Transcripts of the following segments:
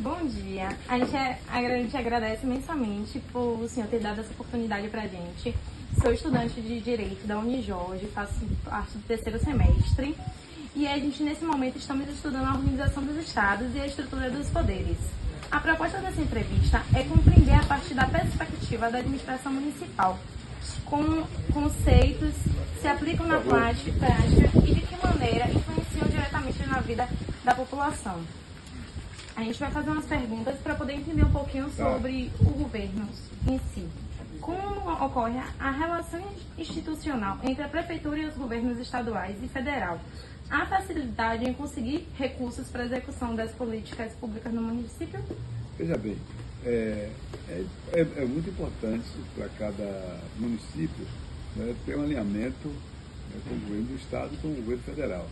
Bom dia. A gente agradece imensamente por o senhor ter dado essa oportunidade para a gente. Sou estudante de Direito da Unijorge, faço parte do terceiro semestre. E a gente, nesse momento, estamos estudando a organização dos estados e a estrutura dos poderes. A proposta dessa entrevista é compreender a partir da perspectiva da administração municipal, como conceitos se aplicam na prática e de que maneira influenciam diretamente na vida da população. A gente vai fazer umas perguntas para poder entender um pouquinho sobre o governo em si. Como ocorre a relação institucional entre a prefeitura e os governos estaduais e federal? Há facilidade em conseguir recursos para a execução das políticas públicas no município? Veja bem, é muito importante para cada município, né, ter um alinhamento, né, com o governo do estado e com o governo federal.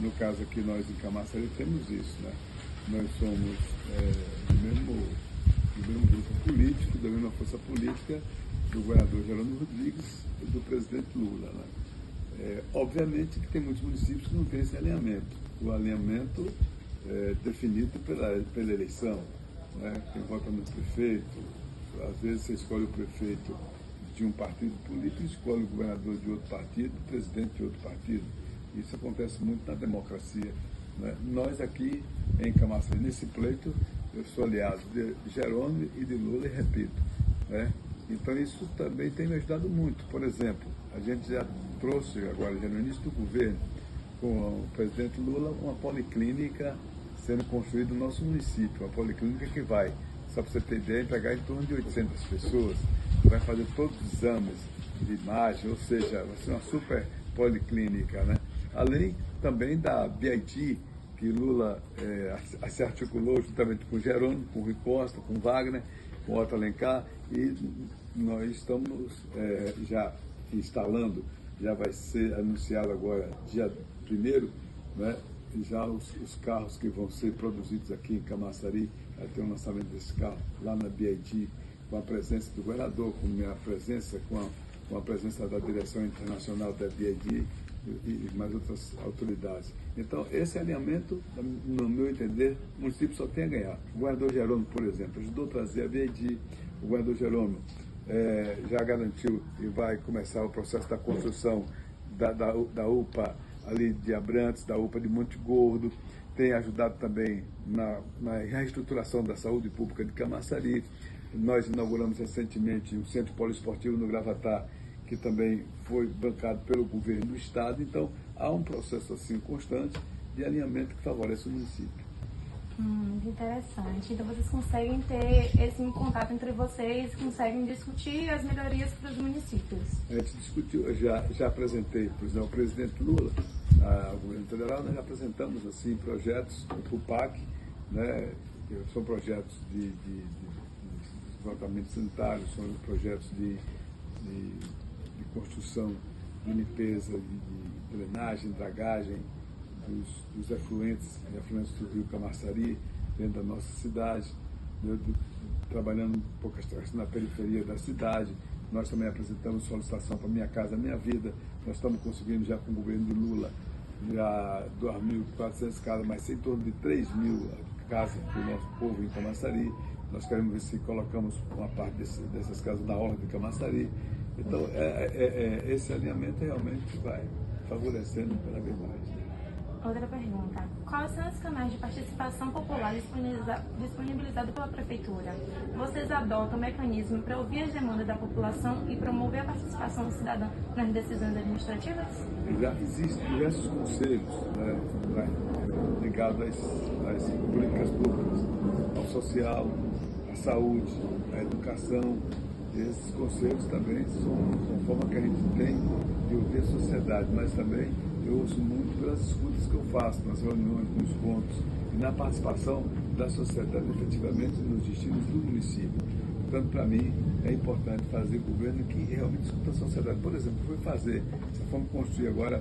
No caso aqui, nós em Camaçari temos isso, né? Nós somos do mesmo grupo político, da mesma força política do governador Jerônimo Rodrigues e do presidente Lula, né? Obviamente que tem muitos municípios que não têm esse alinhamento. O alinhamento é definido pela eleição, né? Quem vota no prefeito, às vezes você escolhe o prefeito de um partido político e escolhe o governador de outro partido, o presidente de outro partido. Isso acontece muito na democracia, né? Nós aqui em Camaçari, nesse pleito, eu sou aliado de Jerônimo e de Lula, e repito, né? Então isso também tem me ajudado muito. Por exemplo, a gente já trouxe agora, já no início do governo, com o presidente Lula, uma policlínica sendo construída no nosso município, uma policlínica que vai, só para você ter ideia, entregar em torno de 800 pessoas, vai fazer todos os exames de imagem, ou seja, vai ser uma super policlínica, né? Além também da BID, que Lula se articulou juntamente com Jerônimo, com Rui Costa, com Wagner, com Otto Alencar, e nós estamos já instalando, já vai ser anunciado agora, dia 1º, né, já os carros que vão ser produzidos aqui em Camaçari, vai ter um lançamento desse carro lá na BID, com a presença do governador, com a minha presença, com a presença da direção internacional da BID, e mais outras autoridades. Então, esse alinhamento, no meu entender, o município só tem a ganhar. O governador Jerônimo, por exemplo, ajudou a trazer a BID, o governador Jerônimo já garantiu e vai começar o processo da construção da UPA ali de Abrantes, da UPA de Monte Gordo, tem ajudado também na reestruturação da saúde pública de Camaçari. Nós inauguramos recentemente um centro poliesportivo no Gravatá, que também foi bancado pelo governo do estado. Então, há um processo assim constante de alinhamento que favorece o município. Interessante. Então, vocês conseguem ter esse contato entre vocês, conseguem discutir as melhorias para os municípios? A gente discutiu, já apresentei, por exemplo, ao presidente Lula, ao governo federal, nós já apresentamos assim, projetos do PAC, né, que são projetos de tratamento sanitário, são projetos de construção, de limpeza, de drenagem, dragagem dos efluentes do rio Camaçari, dentro da nossa cidade, trabalhando um pouco na periferia da cidade. Nós também apresentamos solicitação para Minha Casa Minha Vida. Nós estamos conseguindo já com o governo de Lula, já 2.400 casas, mas em torno de 3.000 casas para o nosso povo em Camaçari. Nós queremos ver se colocamos uma parte dessas casas na orla de Camaçari. Então, esse alinhamento realmente vai favorecendo cada vez mais. Outra pergunta. Quais são os canais de participação popular disponibilizados pela Prefeitura? Vocês adotam mecanismo para ouvir as demandas da população e promover a participação do cidadão nas decisões administrativas? Já existem diversos conselhos, né, ligados às políticas públicas, ao social, à saúde, à educação. Esses conselhos também são uma forma que a gente tem de ouvir a sociedade, mas também eu ouço muito pelas escutas que eu faço, nas reuniões, nos encontros e na participação da sociedade efetivamente nos destinos do município. Portanto, para mim, é importante fazer governo que realmente escuta a sociedade. Por exemplo, fomos construir agora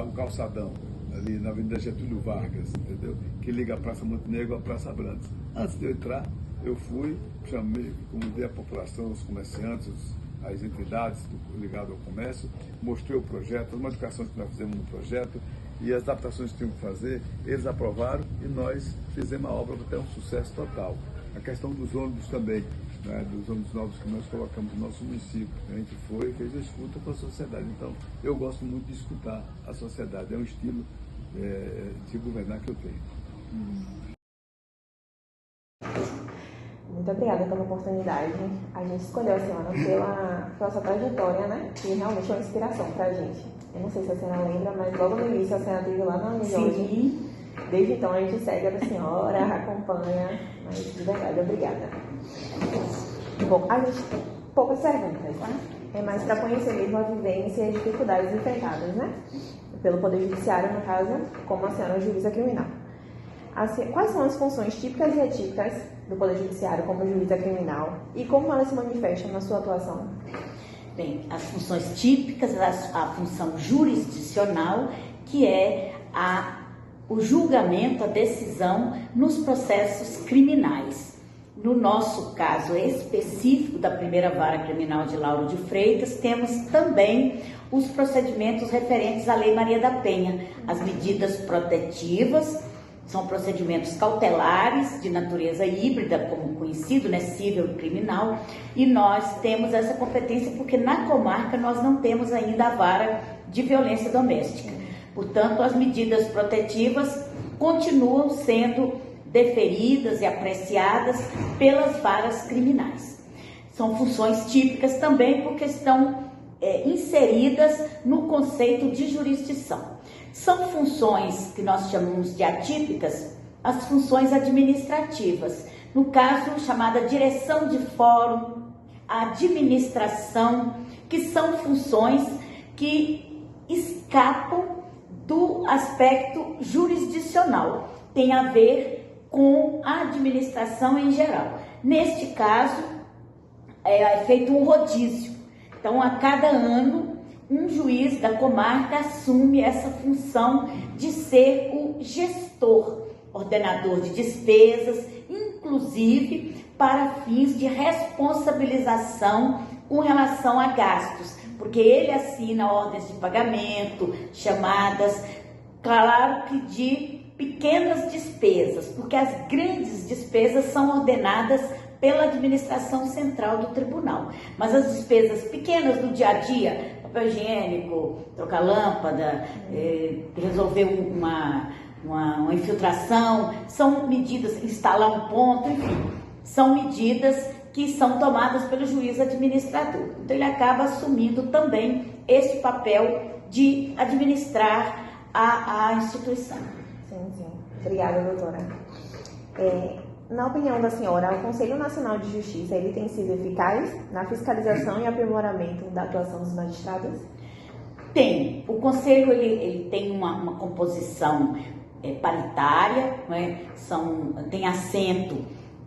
o calçadão, ali na Avenida Getúlio Vargas, entendeu? Que liga a Praça Montenegro à Praça Abrantes. Antes de eu entrar, eu fui, chamei, convidei a população, os comerciantes, as entidades ligadas ao comércio, mostrei o projeto, as modificações que nós fizemos no projeto, e as adaptações que tinham que fazer, eles aprovaram e nós fizemos a obra até um sucesso total. A questão dos ônibus também, né, dos ônibus novos que nós colocamos no nosso município. A gente foi e fez a escuta com a sociedade. Então, eu gosto muito de escutar a sociedade. É um estilo de governar que eu tenho. Muito obrigada pela oportunidade. A gente escolheu a senhora pela sua trajetória, né? Que realmente é uma inspiração pra gente. Eu não sei se a senhora lembra, mas logo no início a senhora teve lá na Unijorge. Desde então a gente segue a senhora, acompanha, mas de verdade, obrigada. Bom, a gente tem poucas perguntas, né? É mais para conhecer mesmo a vivência e as dificuldades enfrentadas, né? Pelo Poder Judiciário, no caso, como a senhora juíza criminal. Quais são as funções típicas e atípicas do Poder Judiciário como juíza criminal e como elas se manifestam na sua atuação? Bem, as funções típicas, a função jurisdicional, que é o julgamento, a decisão nos processos criminais. No nosso caso específico da primeira vara criminal de Lauro de Freitas, temos também os procedimentos referentes à Lei Maria da Penha, as medidas protetivas. São procedimentos cautelares de natureza híbrida, como conhecido, né, civil e criminal, e nós temos essa competência porque na comarca nós não temos ainda a vara de violência doméstica. Portanto, as medidas protetivas continuam sendo deferidas e apreciadas pelas varas criminais. São funções típicas também porque estão inseridas no conceito de jurisdição. São funções que nós chamamos de atípicas, as funções administrativas. No caso, chamada direção de fórum, administração, que são funções que escapam do aspecto jurisdicional. Tem a ver com a administração em geral. Neste caso, é feito um rodízio. Então, a cada ano, um juiz da comarca assume essa função de ser o gestor, ordenador de despesas, inclusive para fins de responsabilização com relação a gastos, porque ele assina ordens de pagamento, chamadas, claro que de pequenas despesas, porque as grandes despesas são ordenadas pela administração central do tribunal, mas as despesas pequenas do dia a dia, papel higiênico, trocar lâmpada, resolver uma infiltração, são medidas, instalar um ponto, enfim, são medidas que são tomadas pelo juiz administrador. Então ele acaba assumindo também esse papel de administrar a instituição. Sim. Obrigada, doutora. Na opinião da senhora, o Conselho Nacional de Justiça ele tem sido eficaz na fiscalização e aprimoramento da atuação dos magistrados? Tem. O Conselho ele tem uma composição paritária, né? Tem assento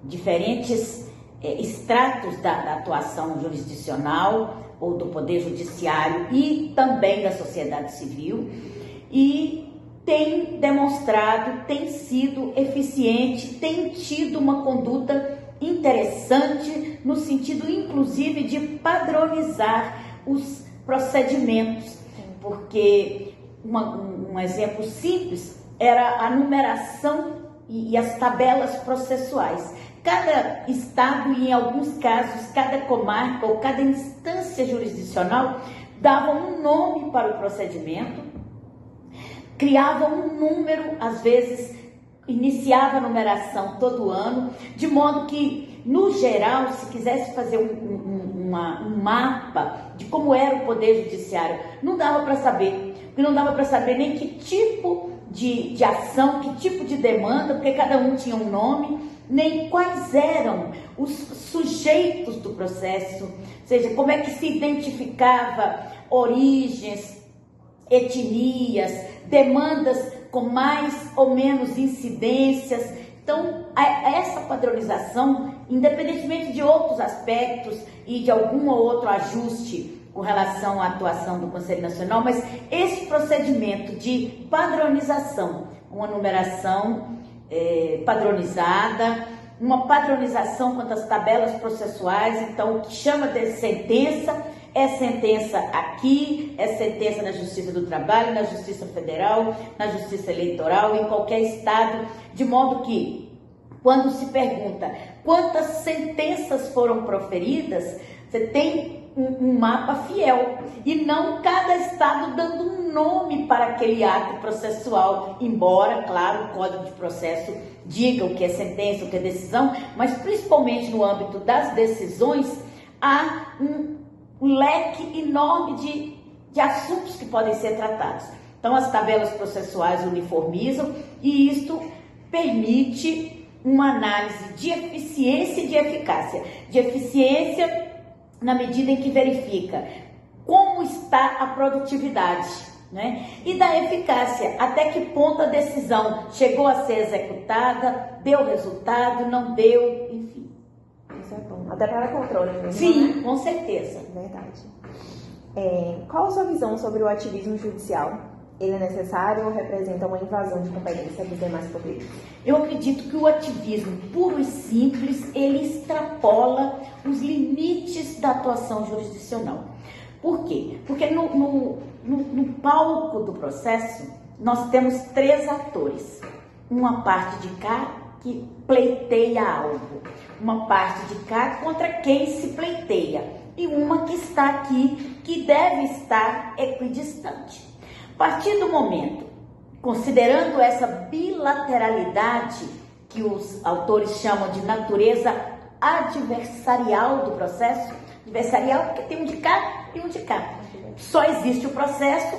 diferentes estratos da atuação jurisdicional ou do Poder Judiciário e também da sociedade civil, e tem demonstrado, tem sido eficiente, tem tido uma conduta interessante no sentido, inclusive, de padronizar os procedimentos, porque um exemplo simples era a numeração e as tabelas processuais. Cada estado, e em alguns casos, cada comarca ou cada instância jurisdicional dava um nome para o procedimento, criava um número, às vezes iniciava a numeração todo ano, de modo que, no geral, se quisesse fazer um mapa de como era o Poder Judiciário, não dava para saber, porque não dava para saber nem que tipo de ação, que tipo de demanda, porque cada um tinha um nome, nem quais eram os sujeitos do processo, ou seja, como é que se identificava origens, etnias, demandas com mais ou menos incidências. Então, essa padronização, independentemente de outros aspectos e de algum ou outro ajuste com relação à atuação do Conselho Nacional, mas esse procedimento de padronização, uma numeração padronizada, uma padronização quanto às tabelas processuais, então o que chama de sentença é sentença aqui, é sentença na Justiça do Trabalho, na Justiça Federal, na Justiça Eleitoral, em qualquer estado, de modo que, quando se pergunta quantas sentenças foram proferidas, você tem um mapa fiel, e não cada estado dando um nome para aquele ato processual, embora, claro, o Código de Processo diga o que é sentença, o que é decisão, mas principalmente no âmbito das decisões, há um leque enorme de assuntos que podem ser tratados. Então, as tabelas processuais uniformizam, e isto permite uma análise de eficiência e de eficácia. De eficiência na medida em que verifica como está a produtividade, né? E da eficácia, até que ponto a decisão chegou a ser executada, deu resultado, não deu, enfim. Isso é bom. Até para controle mesmo, Sim, né? com certeza. Verdade. Qual a sua visão sobre o ativismo judicial? Ele é necessário ou representa uma invasão de competência dos demais poderes? Eu acredito que o ativismo puro e simples, ele extrapola os limites da atuação jurisdicional. Por quê? Porque no palco do processo, nós temos 3 atores. Uma parte de cá que pleiteia algo, uma parte de cá contra quem se pleiteia, e uma que está aqui, que deve estar equidistante. A partir do momento, considerando essa bilateralidade que os autores chamam de natureza adversarial do processo, adversarial porque tem um de cá e um de cá. Só existe o processo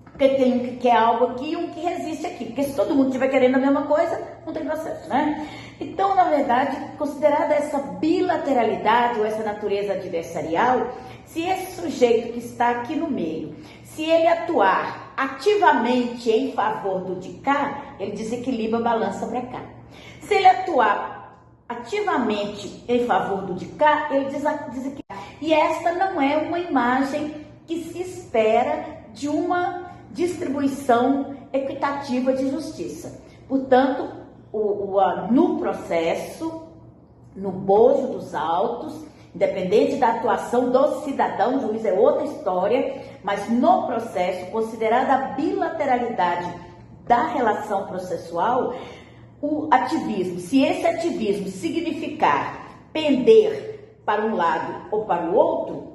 porque tem um que quer algo aqui e um que resiste aqui. Porque se todo mundo estiver querendo a mesma coisa, não tem processo, né? Então, na verdade, considerada essa bilateralidade ou essa natureza adversarial, se esse sujeito que está aqui no meio, se ele atuar ativamente em favor do de cá, ele desequilibra a balança para cá. Se ele atuar ativamente em favor do de cá, ele desequilibra. E esta não é uma imagem que se espera de uma distribuição equitativa de justiça. Portanto, no processo, no bojo dos autos, independente da atuação do cidadão, o juiz é outra história, mas no processo, considerada a bilateralidade da relação processual, o ativismo, se esse ativismo significar pender para um lado ou para o outro,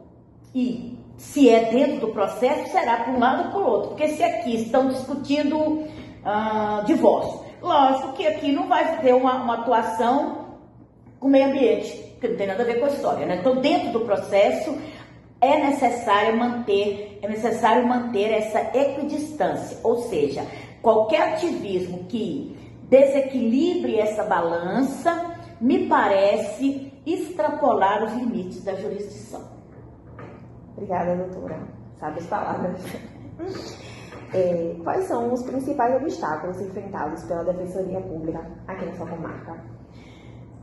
e se é dentro do processo, será para um lado ou para o outro, porque se aqui estão discutindo divórcio, lógico que aqui não vai ter uma atuação com o meio ambiente, que não tem nada a ver com a história, né? Então, dentro do processo, é necessário manter essa equidistância, ou seja, qualquer ativismo que desequilibre essa balança, me parece extrapolar os limites da jurisdição. Obrigada, doutora. Sabe as palavras. Quais são os principais obstáculos enfrentados pela Defensoria Pública aqui na sua comarca?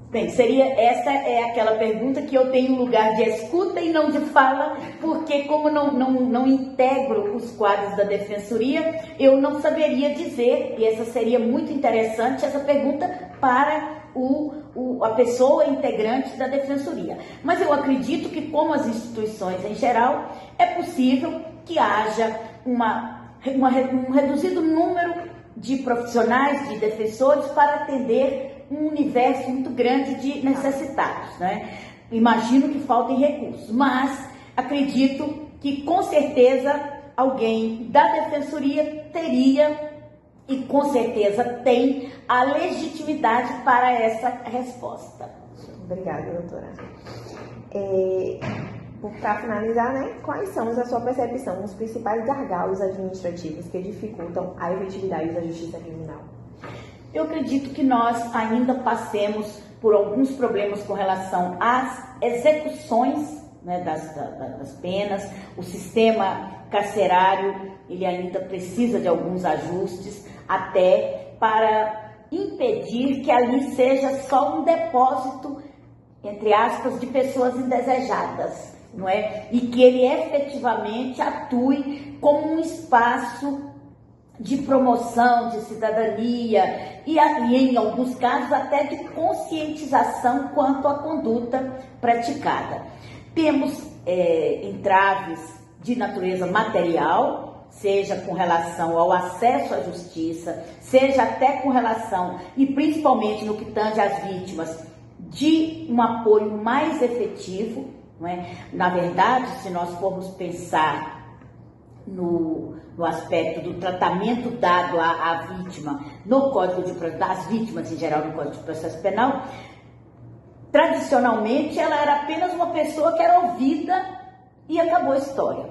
Bem, essa é aquela pergunta que eu tenho lugar de escuta e não de fala, porque como não integro os quadros da Defensoria, eu não saberia dizer, e essa seria muito interessante, essa pergunta para a pessoa integrante da Defensoria. Mas eu acredito que, como as instituições em geral, é possível que haja um reduzido número de profissionais, de defensores, para atender um universo muito grande de necessitados, né? Imagino que faltem recursos, mas acredito que com certeza alguém da Defensoria teria e com certeza tem a legitimidade para essa resposta. Obrigada, doutora. Para finalizar, né, quais são, na sua percepção, os principais gargalos administrativos que dificultam a efetividade da justiça criminal? Eu acredito que nós ainda passemos por alguns problemas com relação às execuções, né, das penas. O sistema carcerário, ele ainda precisa de alguns ajustes, até para impedir que ali seja só um depósito, entre aspas, de pessoas indesejadas, não é? E que ele efetivamente atue como um espaço de promoção, de cidadania e em alguns casos até de conscientização quanto à conduta praticada. Temos entraves de natureza material, seja com relação ao acesso à justiça, seja até com relação, e principalmente no que tange às vítimas, de um apoio mais efetivo, não é? Na verdade, se nós formos pensar no aspecto do tratamento dado à vítima no Código de Processo, das vítimas em geral no Código de Processo Penal, tradicionalmente ela era apenas uma pessoa que era ouvida e acabou a história.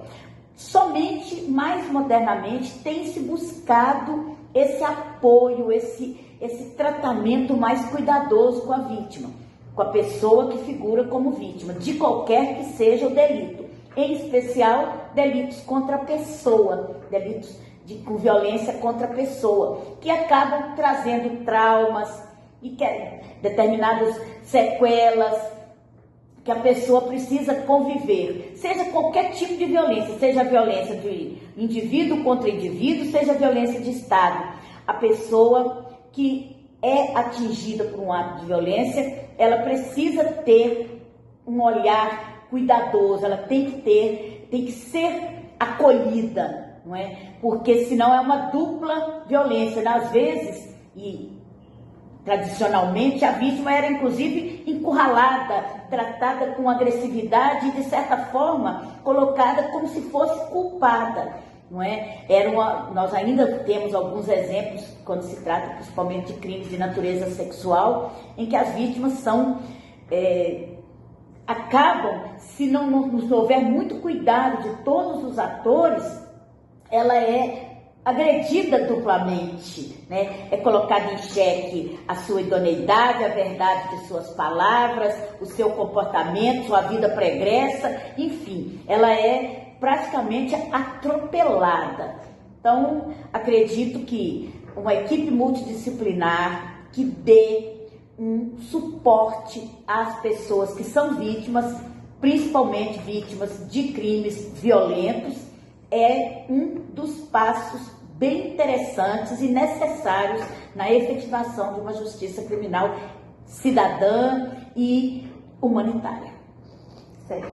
Somente, mais modernamente, tem se buscado esse apoio, esse tratamento mais cuidadoso com a vítima, com a pessoa que figura como vítima, de qualquer que seja o delito, em especial delitos contra a pessoa, delitos com violência contra a pessoa, que acabam trazendo traumas e determinadas sequelas que a pessoa precisa conviver, seja qualquer tipo de violência, seja violência de indivíduo contra indivíduo, seja violência de Estado. A pessoa que é atingida por um ato de violência, ela precisa ter um olhar cuidadoso, ela tem que ser acolhida, não é? Porque senão é uma dupla violência, né? Às vezes, e tradicionalmente, a vítima era inclusive encurralada, tratada com agressividade e, de certa forma, colocada como se fosse culpada, não é? Nós ainda temos alguns exemplos, quando se trata principalmente de crimes de natureza sexual, em que as vítimas acabam, se não houver muito cuidado de todos os atores, ela é agredida duplamente, né? É colocada em xeque a sua idoneidade, a verdade de suas palavras, o seu comportamento, sua vida pregressa, enfim, ela é praticamente atropelada. Então, acredito que uma equipe multidisciplinar que dê um suporte às pessoas que são vítimas, principalmente vítimas de crimes violentos, é um dos passos bem interessantes e necessários na efetivação de uma justiça criminal cidadã e humanitária. Certo.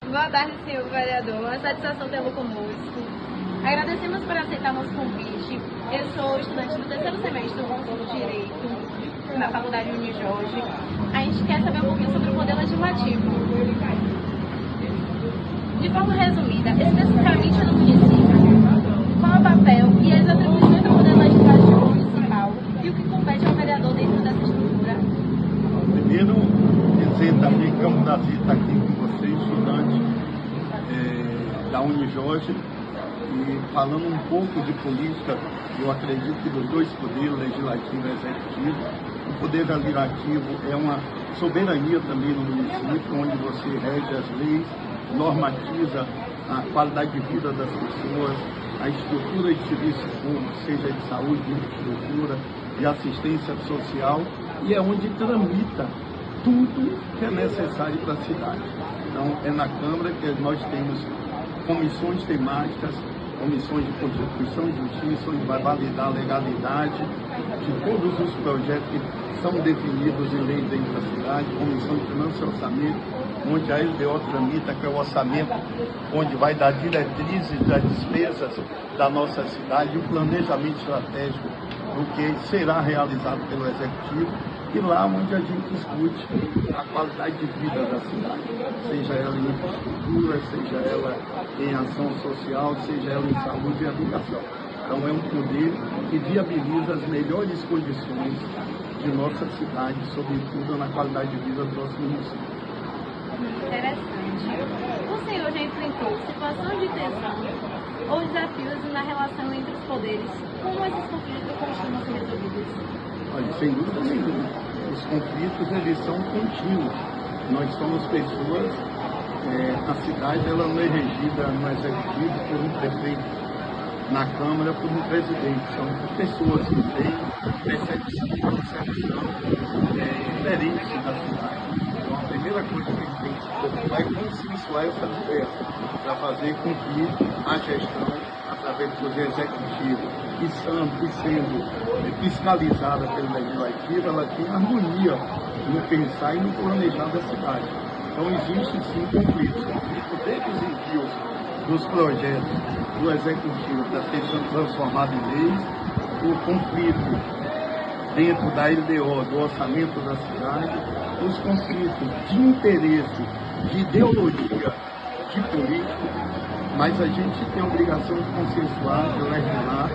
Boa tarde, senhor vereador. É uma satisfação tê-lo conosco. Agradecemos por aceitar nosso convite. Eu sou estudante do terceiro semestre do curso de Direito na Faculdade Unijorge. A gente quer saber um pouquinho sobre o poder legislativo. De forma resumida, especificamente no município, qual é o papel e as atribuições do poder legislativo municipal e o que compete ao vereador dentro dessa estrutura? Primeiro, dizer também que é um prazer estar aqui com você, estudante da Unijorge, e falando um pouco de política. Eu acredito que dos dois poderes, legislativo e executivo, o poder legislativo é uma soberania também no município, onde você rege as leis, normatiza a qualidade de vida das pessoas, a estrutura de serviço público, seja de saúde, de infraestrutura, de assistência social, e é onde tramita tudo que é necessário para a cidade. Então, é na Câmara que nós temos comissões temáticas, comissões de Constituição e Justiça, onde vai validar a legalidade de todos os projetos que são definidos em lei dentro da cidade, comissão de Finanças e Orçamento, onde a LDO tramita, que é o orçamento, onde vai dar diretrizes das despesas da nossa cidade, e o planejamento estratégico do que será realizado pelo Executivo, e lá onde a gente discute a qualidade de vida da cidade, seja ela em infraestrutura, seja ela em ação social, seja ela em saúde e educação. Então é um poder que viabiliza as melhores condições de nossa cidade, sobretudo na qualidade de vida do nosso município. Interessante. O senhor já enfrentou situações de tensão ou desafios na relação entre os poderes? Como esses conflitos costumam ser resolvidos? Olha, sem dúvida nenhuma, os conflitos eles são contínuos. Nós somos pessoas, a cidade ela não é regida no executivo por um prefeito, na Câmara por um presidente. São pessoas que têm percepção diferente da cidade. Então a primeira coisa que a gente tem que se preocupar é consensuar essa conversa, para fazer com que a gestão, através do poder executivo, e sendo fiscalizada pelo legislativo, ela tenha harmonia no pensar e no planejar da cidade. Então existe sim conflito. Conflito desde os envios dos projetos do Executivo para ser transformado em leis, o conflito dentro da LDO, do orçamento da cidade, os conflitos de interesse, de ideologia, de política, mas a gente tem a obrigação de consensuar, de legislar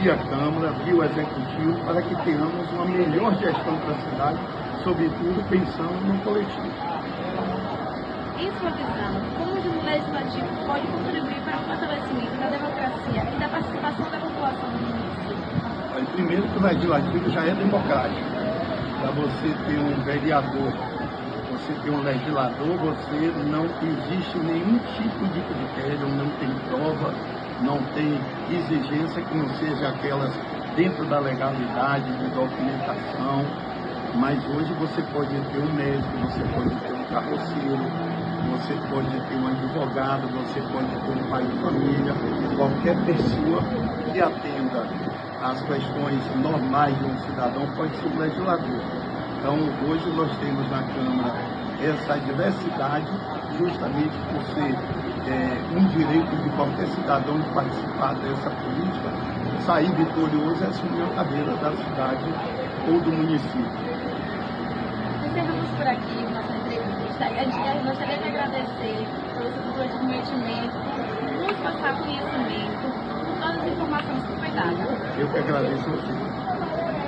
via Câmara, via o Executivo, para que tenhamos uma melhor gestão para a cidade, sobretudo pensando no coletivo. Em sua visão, como o Legislativo pode contribuir para o fortalecimento da democracia e da participação da população no município? Primeiro que o Legislativo já é democrático. Para você ter um vereador, você ter um legislador, você não existe nenhum tipo de critério, não tem prova, não tem exigência que não seja aquelas dentro da legalidade, de documentação. Mas hoje você pode ter um médico, você pode ter um carroceiro, você pode ter um advogado, você pode ter um pai de família, qualquer pessoa que atenda às questões normais de um cidadão pode ser um legislador. Então hoje nós temos na Câmara essa diversidade justamente por ser um direito de qualquer cidadão de participar dessa política, sair vitorioso e assumir a cadeira da cidade ou do município. Encerramos por aqui nossa entrevista. A gente gostaria de agradecer pelo seu comprometimento, por nos passar conhecimento, por todas as informações que foi dada. Eu que agradeço a você.